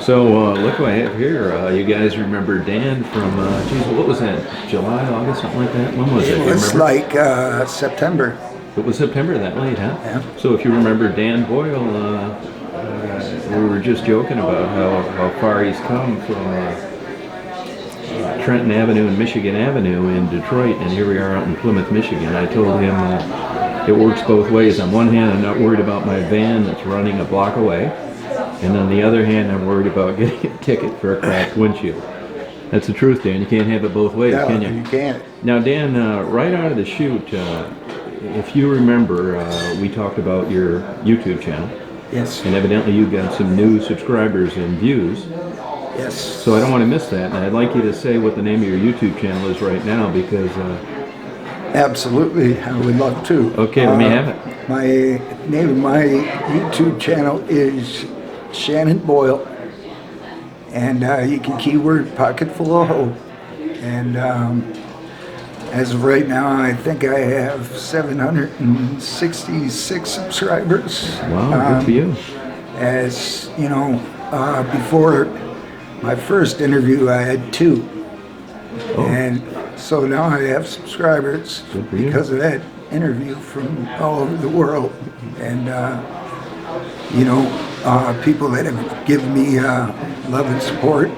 So look who I have here. You guys remember Dan from, geez, what was that? July, August, something like that? When was it? It Do you was remember? like September. It was September that late, huh? Yeah. So if you remember Dan Boyle, we were just joking about how far he's come from Trenton Avenue and Michigan Avenue in Detroit, and here we are out in Plymouth, Michigan. I told him it works both ways. On one hand, I'm not worried about my van that's running a block away, and on the other hand, I'm worried about getting a ticket for a cracked windshield. That's the truth, Dan. You can't have it both ways, No, can you? you can't. Now, Dan, right out of the chute, if you remember, we talked about your YouTube channel, Yes. and evidently you got some new subscribers and views. Yes. So I don't want to miss that, and I'd like you to say what the name of your YouTube channel is right now, because Absolutely, I would love to. Okay, let me have it. My name of my YouTube channel is Shannon Boyle, and you can keyword pocket full of hope. And as of right now, I think I have 766 subscribers. wow, good for you. As you know, before my first interview, I had 2. Oh. And so now I have subscribers Good for you. because of that interview from all over the world. And, people that have given me love and support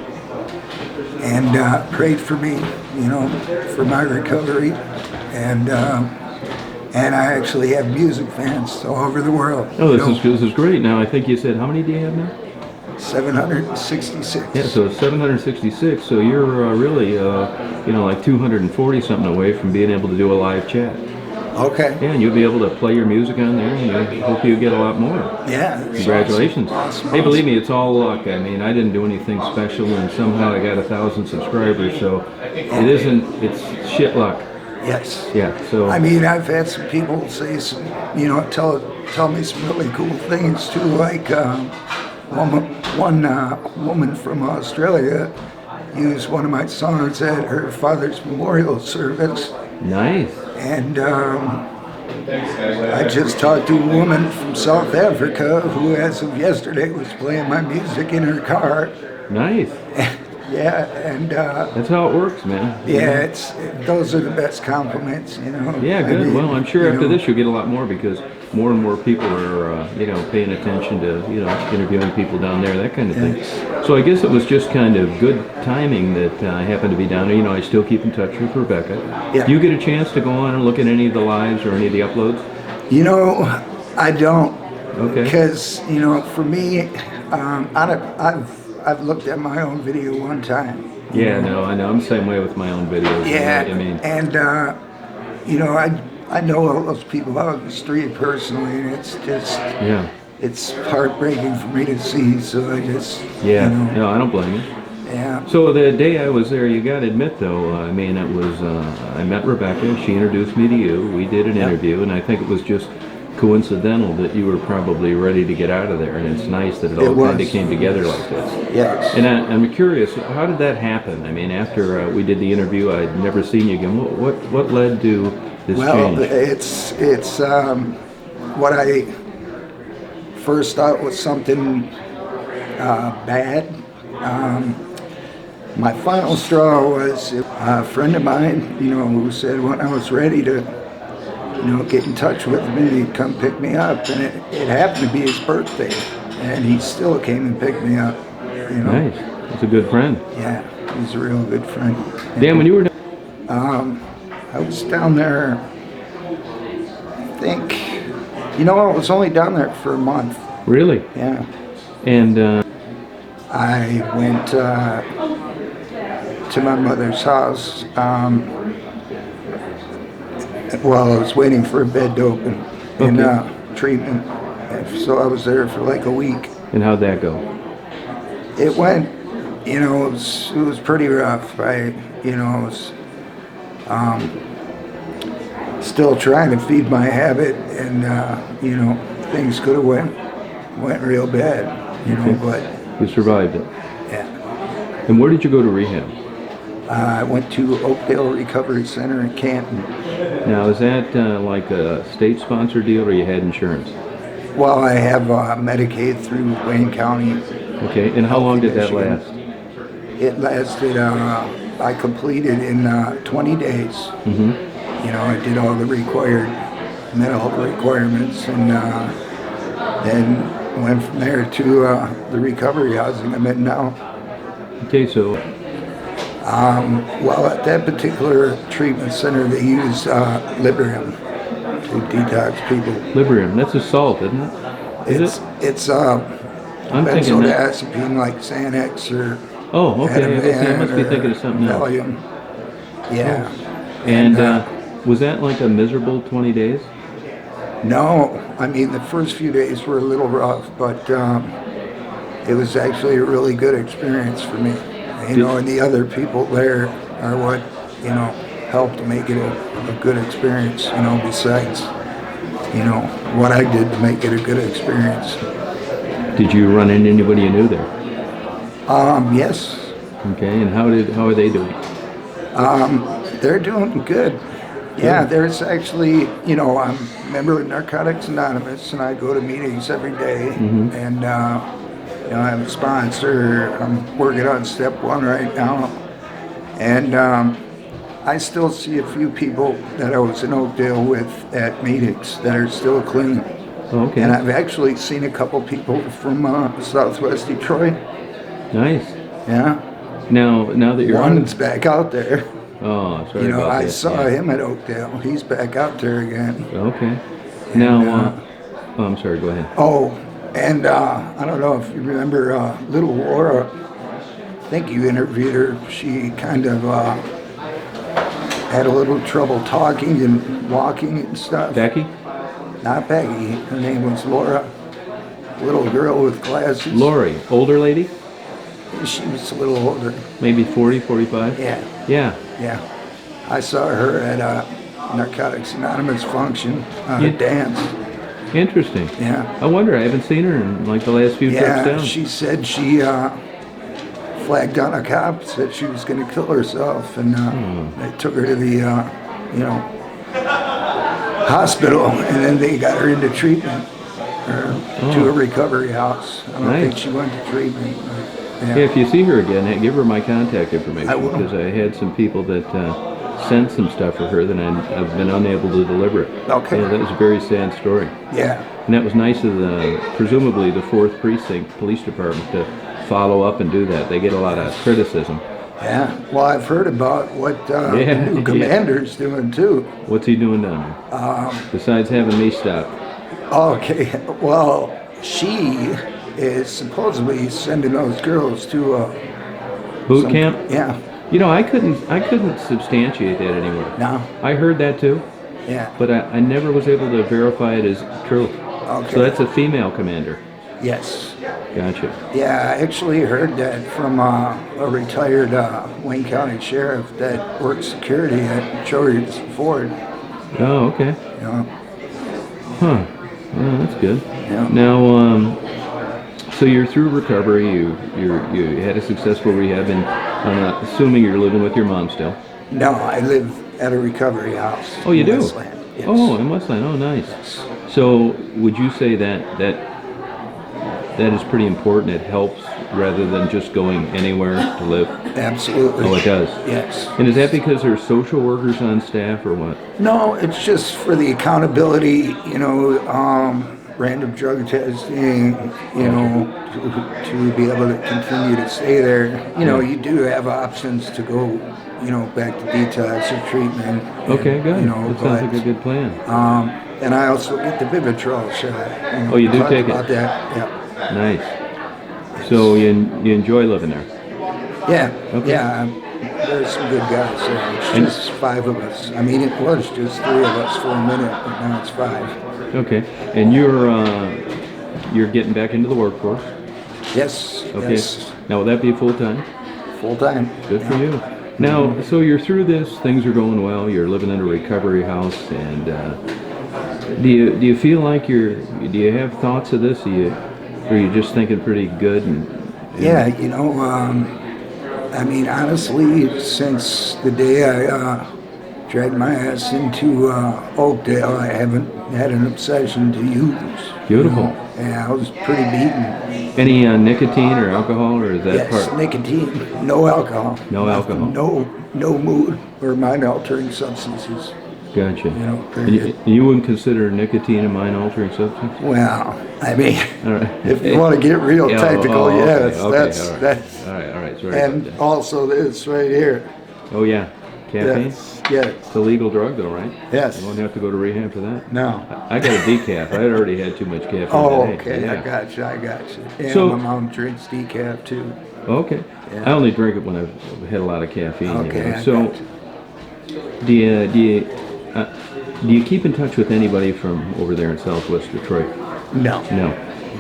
and prayed for me, for my recovery. And I actually have music fans all over the world. Oh, this is great. Now, I think you said, how many do you have now? 766. Yeah, so it's 766, so you're really, like 240 something away from being able to do a live chat. Okay. Yeah, and you'll be able to play your music on there, and I hope you get a lot more. Yeah. Congratulations. Awesome. Hey, believe me, it's all luck. I mean, I didn't do anything special, and somehow I got 1,000 subscribers, so it's shit luck. Yes. Yeah, so. I mean, I've had some people say some, tell me some really cool things too, like one woman from Australia used one of my songs at her father's memorial service. Nice. And I just talked to a woman from South Africa who, as of yesterday, was playing my music in her car. Nice. Yeah, and That's how it works, man. yeah, those are the best compliments, Yeah, good. I mean, Well, I'm sure after this you'll get a lot more, because more and more people are, paying attention to, interviewing people down there, that kind of thing. So I guess it was just kind of good timing that I happened to be down there. I still keep in touch with Rebecca. Yeah. Do you get a chance to go on and look at any of the lives or any of the uploads? I don't. Okay. Because, for me, I've looked at my own video one time. Yeah, no, I know. I'm the same way with my own videos. Yeah, I mean, and I know all those people out on the street personally, and it's just yeah. it's heartbreaking for me to see. So I just Yeah, no, I don't blame you. yeah. So the day I was there, you got to admit though, I mean, it was, I met Rebecca, she introduced me to you, we did an interview, and I think it was just coincidental that you were probably ready to get out of there, and it's nice that it all kind of came together like this. Yes. And I'm curious, how did that happen? I mean, after we did the interview, I'd never seen you again. What led to this Well, change? it's what I first thought was something bad. My final straw was a friend of mine, who said when I was ready to, get in touch with me, come pick me up, and it happened to be his birthday, and he still came and picked me up. Nice. That's a good friend. Yeah, he's a real good friend. Dan, when you were I was down there, I think, I was only down there for a month. Really? Yeah. And I went to my mother's house while I was waiting for a bed to open in treatment. And so I was there for like a week. and how'd that go? It went, it was pretty rough. I was still trying to feed my habit, and things could have went real bad, but You survived it. yeah. And where did you go to rehab? I went to Oakdale Recovery Center in Canton. Now, is that like a state-sponsored deal, or you had insurance? Well, I have Medicaid through Wayne County. Okay, and how long did that Michigan. last? It lasted, I completed in 20 days. Mm-hmm. You know, I did all the required mental requirements and then went from there to the recovery housing I'm in now. Okay, so Well, at that particular treatment center, they use Librium to detox people. Librium, that's a salt, isn't it? Is it? It's I'm thinking that. benzodiazepine like Xanax or Oh, okay. I Ativan must be or thinking of something else. Valium. Yeah. And was that like a miserable 20 days? No, I mean the first few days were a little rough, but it was actually a really good experience for me. You know, and the other people there are what, you know, helped make it a good experience, you know, besides, you know, what I did to make it a good experience. Did you run into anybody you knew there? Yes, Okay, and how are they doing? they're doing good. Yeah, there's actually, you know, I'm a member of Narcotics Anonymous, and I go to meetings every day, and you know, I'm a sponsor. I'm working on step 1 right now, and I still see a few people that I was in Oakdale with at meetings that are still clean. Oh, okay. And I've actually seen a couple people from Southwest Detroit. Nice. Yeah, Now that you're one's back out there. oh, sorry You know, about I that. saw Yeah. him at Oakdale. He's back out there again. Okay. Now, oh, I'm sorry. Go ahead. Oh, and I don't know if you remember little Laura. I think you interviewed her. She kind of had a little trouble talking and walking and stuff. Becky? Not Peggy. Her name was Laura. Little girl with glasses. Lori, older lady? She was a little older. Maybe 40, 45? Yeah, Yeah. yeah. I saw her at a Narcotics Anonymous function, You- dance. Interesting. Yeah. I wonder. I haven't seen her in like the last few trips Yeah, down. she said she flagged down a cop, said she was going to kill herself, and they took her to the, you know, hospital, and then they got her into treatment, or to a recovery house. I don't Nice. think she went to treatment. But, yeah. Yeah, if you see her again, give her my contact information I will. because I had some people that sent some stuff for her that I've been unable to deliver it. Okay. Yeah, that was a very sad story. Yeah. And that was nice of presumably the 4th Precinct Police Department to follow up and do that. They get a lot of criticism. Yeah. Well, I've heard about what the Yeah, new yeah. commander's doing too. What's he doing down there? Besides having me stop. Okay. Well, she is supposedly sending those girls to Boot some- camp? Yeah. You know, I couldn't substantiate that anywhere. No. I heard that too, Yeah. but I never was able to verify it as true. Okay. So that's a female commander. Yes. Gotcha. Yeah, I actually heard that from a retired Wayne County sheriff that worked security at Chory's Ford. Oh, okay. You know. Huh. Well, that's good. Yeah. Now, so you're through recovery. You had a successful rehab, and I'm assuming you're living with your mom still. No, I live at a recovery house. Oh, you in do? Westland. Yes. Oh, in Westland. Oh, nice. So, would you say that is pretty important? It helps rather than just going anywhere to live. Absolutely. Oh, it does. Yes. And is that because there's social workers on staff, or what? No, it's just for the accountability, you know, random drug testing, you know, to be able to continue to stay there. You know, you do have options to go, you know, back to detox or treatment. Okay, good. You know, That sounds like but, a good plan. and I also get the Vivitrol shot. Oh, you do talked take it? about that. Yeah. Nice. So you enjoy living there? Yeah. Okay. Yeah. There's some good guys there. It's just 5 of us. I mean, it was just 3 of us for a minute, but now it's 5. Okay. And you're getting back into the workforce? Yes. Okay. Yes. Now, will that be full time? Full time. Good for you. Now, so you're through this. Things are going well. You're living in a recovery house, and do you feel like do you have thoughts of this? Or are you just thinking pretty good? And Yeah, you know, I mean, honestly, since the day I dragged my ass into Oakdale, I haven't had an obsession to use. Beautiful. You know? Yeah, I was pretty beaten. Any nicotine or alcohol, or is that Yes, part? nicotine, no alcohol. No alcohol. No mood or mind-altering substances. Gotcha. know, And you, period. you wouldn't consider nicotine a mind-altering substance? Well, I mean, All right. if you want to get real Yeah, technical, okay, yes, okay, that's all right. that's. All right. Sorry about And that. also this right here. Oh yeah, caffeine. Yes. It's a legal drug, though, right? Yes. You won't have to go to rehab for that. No. I got a decaf. I had already had too much caffeine Oh, today. okay. Yeah. I got you. Yeah, So- my mom drinks decaf too. Okay. Yeah. I only drink it when I've had a lot of caffeine. Okay. I So, got you. do you keep in touch with anybody from over there in Southwest Detroit? No. No.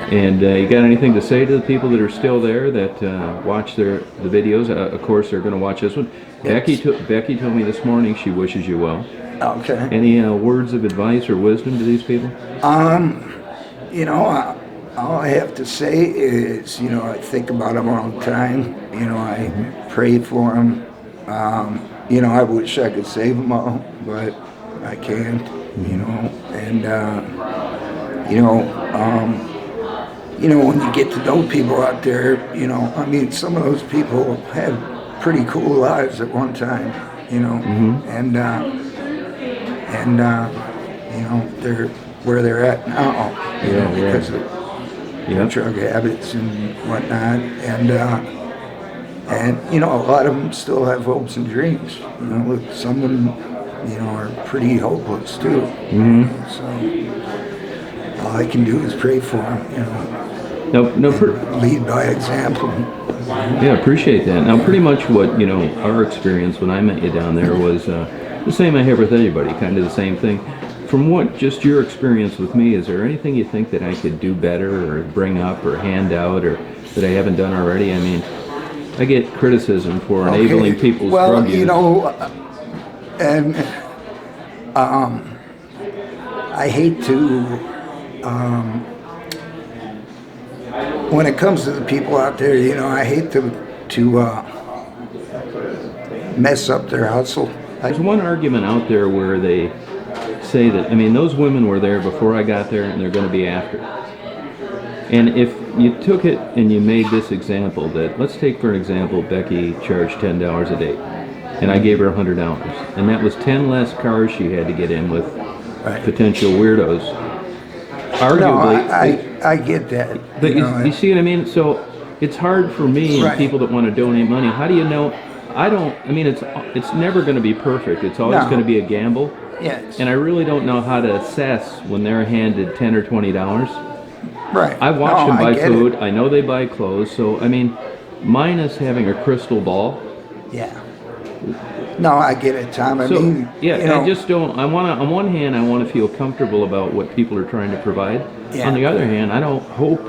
And you got anything to say to the people that are still there that watch the videos? Of course, they're going to watch this one. Yes. Becky told me this morning she wishes you well. Okay. Any words of advice or wisdom to these people? You know, all I have to say is, you know, I think about them all the time. You know, I pray for them. You know, I wish I could save them all, but I can't. You know, and you know, when you get to know people out there, you know, I mean, some of those people had pretty cool lives at one time. You know, and you know, they're where they're at now. You know, Yeah. because of Yeah. drug habits and whatnot, and you know, a lot of them still have hopes and dreams. You know, look, some of them, you know, are pretty hopeless too. So all I can do is pray for them. You know, No, lead by example. yeah, appreciate that. Now, pretty much what, you know, our experience when I met you down there was the same I have with everybody, kind of the same thing. From what, just your experience with me, is there anything you think that I could do better or bring up or hand out or that I haven't done already? I mean, I get criticism for enabling people's well, drug use. you know, and I hate to, when it comes to the people out there, you know, I hate to mess up their hustle. There's one argument out there where they say that, I mean, those women were there before I got there and they're going to be after. And if you took it and you made this example that, let's take for an example, Becky charged $10 a day and I gave her $100 and that was 10 less cars she had to get in with Right. potential weirdos. Arguably, No, I get that. but you know, you see what I mean? So it's hard for me and Right. people that want to donate money. How do you know? I mean, it's never going to be perfect. It's always No. going to be a gamble. yes, And I really don't know how to assess when they're handed $10 or $20. right. I watch No, them buy get food. it. I know they buy clothes. So, I mean, minus having a crystal ball. Yeah. No, I get it, Tom. I So, mean, yeah, you know, I just don't, on one hand, I want to feel comfortable about what people are trying to provide. Yeah. On the other hand, I don't hope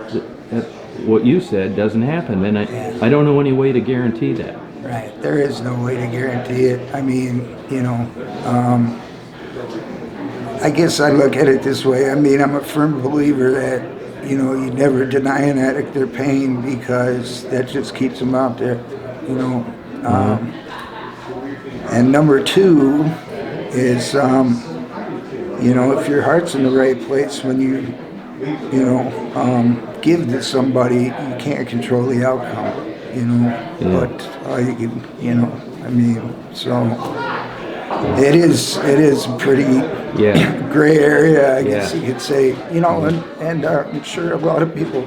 that what you said doesn't happen. And I don't know any way to guarantee that. right. There is no way to guarantee it. I mean, you know, I guess I look at it this way. I mean, I'm a firm believer that, you know, you never deny an addict their pain because that just keeps them out there, you know. And number two is, you know, if your heart's in the right place when you know, give to somebody, you can't control the outcome, you know. Yeah. But all you can, you know, I mean, so it is a pretty Yeah. gray area, I guess Yeah. you could say, you know, and I'm sure a lot of people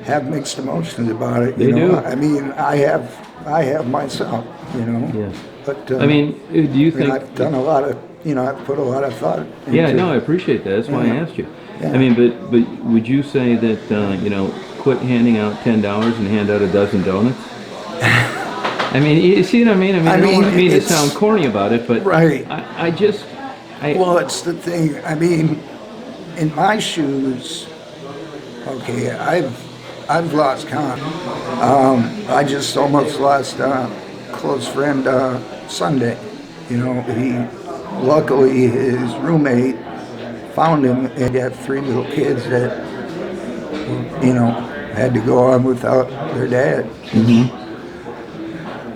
have mixed emotions about it. You They know? do. I mean, I have myself, you know. Yeah. But I mean, do you I mean, think? I've done a lot of, you know, I've put a lot of thought into Yeah, no, I appreciate that. That's why I Yeah. asked you. Yeah. I mean, but would you say that you know, quit handing out $10 and hand out a dozen donuts? I mean, you see what I mean? I don't want me to it's- sound corny about it, but Right. I just, Well, it's the thing. I mean, in my shoes, okay, I've lost count. I just almost lost a close friend Sunday. You know, luckily his roommate found him and got 3 little kids that, you know, had to go on without their dad.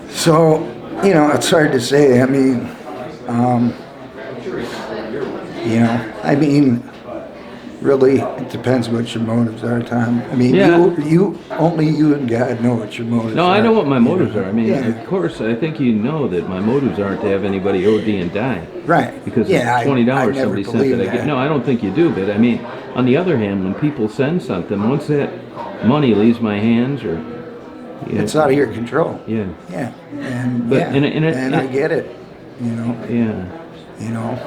So, you know, it's hard to say. I mean, you know, I mean, really, it depends what your motives are, Tom. I mean, Yeah. only you and God know what your motives are. No, I know what my motives are. I mean, Yeah. of course, I think you know that my motives aren't to have anybody OD and die. Right. Because Yeah, it's $20 I never somebody sent believe that I get. that. No, I don't think you do. But I mean, on the other hand, when people send something, once that money leaves my hands, or yeah, It's out of your control. yeah, Yeah, and But- yeah, and I get it. You know, yeah. you know.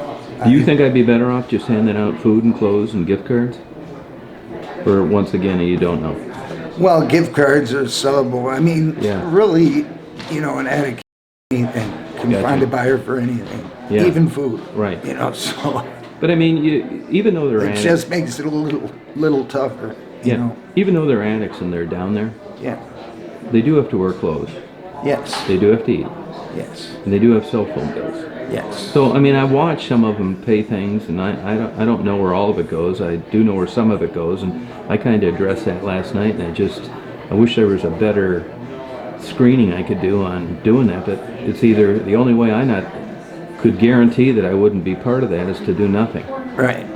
Do you think I'd be better off just handing out food and clothes and gift cards? Or once again, you don't know? Well, gift cards are sellable. I mean, Yeah. really, you know, an addict can anything, can Gotcha. find a buyer for anything, Yeah. even food. Right. You know, so But I mean, even though they're it addicts, just makes it a little tougher. You yeah, know. even though they're addicts and they're down there, Yeah. they do have to wear clothes. Yes. They do have to eat, Yes. and they do have cell phone bills. Yes. So I mean, I watch some of them pay things, and I don't know where all of it goes. I do know where some of it goes, and I kind of addressed that last night. And I wish there was a better screening I could do on doing that. But it's either the only way could guarantee that I wouldn't be part of that is to do nothing. Right.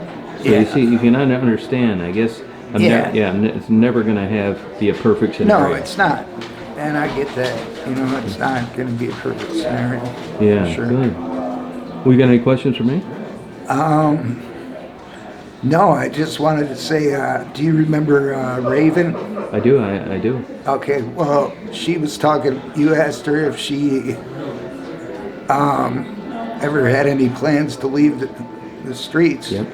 So you see, you can understand. I guess Yeah. it's never going to be a perfect scenario. No, it's not. And I get that. You know, it's not going to be a perfect scenario. Yeah, Sure. good. We got any questions for me? No, I just wanted to say, do you remember Raven? I do. I do. Okay, well, she was talking, you asked her if she ever had any plans to leave the streets. Yep.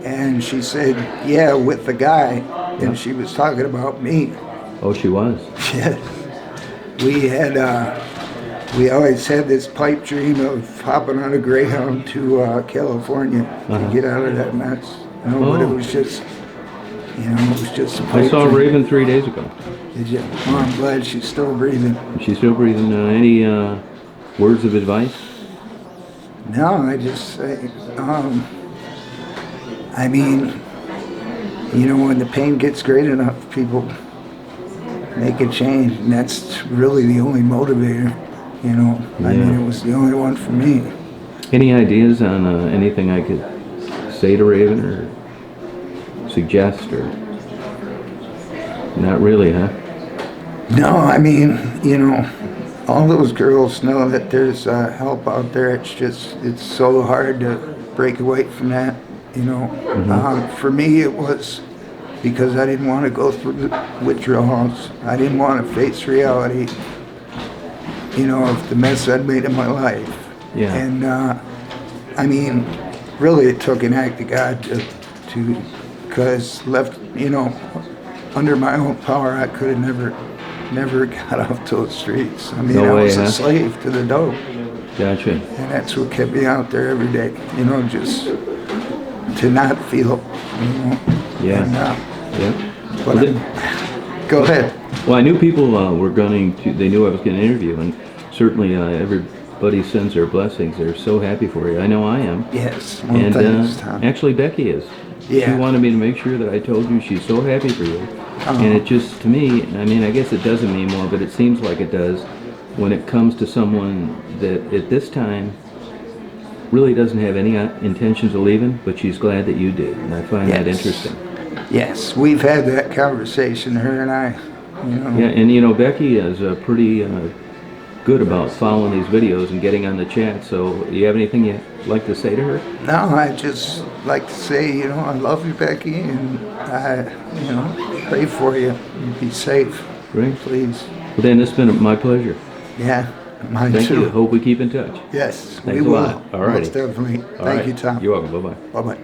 And she said, yeah, with the guy. And she was talking about me. Oh, she was. We always had this pipe dream of hopping on a Greyhound to California to get out of that mess. You know, but it Oh. was just, you know, it was just a I pipe saw dream. Raven 3 days ago. Did you? Well, I'm glad she's still breathing. She's still breathing. Any words of advice? No, I just say, I mean, you know, when the pain gets great enough, people make a change, and that's really the only motivator. You know, I mean, it was the only one for me. Any ideas on anything I could say to Raven or suggest or? Not really, huh? No, I mean, you know, all those girls know that there's help out there. It's so hard to break away from that, you know. For me, it was because I didn't want to go through withdrawals. I didn't want to face reality, you know, of the mess I'd made in my life. Yeah. And, I mean, really it took an act of God because left, you know, under my own power, I could have never got off those streets. I mean, No I way, was huh? a slave to the dope. Gotcha. And that's what kept me out there every day, you know, just to not feel, you know. Yeah. And, Yeah. but Well, go ahead. Well, I knew people were going to. They knew I was going to interview, and certainly everybody sends their blessings. They're so happy for you. I know I am. Yes. Well, And thanks, Tom. actually, Becky is. She Yeah. wanted me to make sure that I told you she's so happy for you. And it just, to me, I mean, I guess it doesn't mean more, but it seems like it does when it comes to someone that at this time really doesn't have any intentions of leaving, but she's glad that you did. And I find that Yes. interesting. Yes, we've had that conversation, her and I, you know. Yeah, and you know, Becky is pretty good about following these videos and getting on the chat. So, do you have anything you'd like to say to her? No, I just like to say, you know, I love you, Becky, and I, you know, pray for you. Be safe, Great. please. Well, Dan, it's been my pleasure. Yeah, mine Thank too. you. Hope we keep in touch. Yes, Thanks we a will. lot. All righty. Most definitely. All Thank right. you, Tom. You're welcome. Bye-bye. Bye-bye.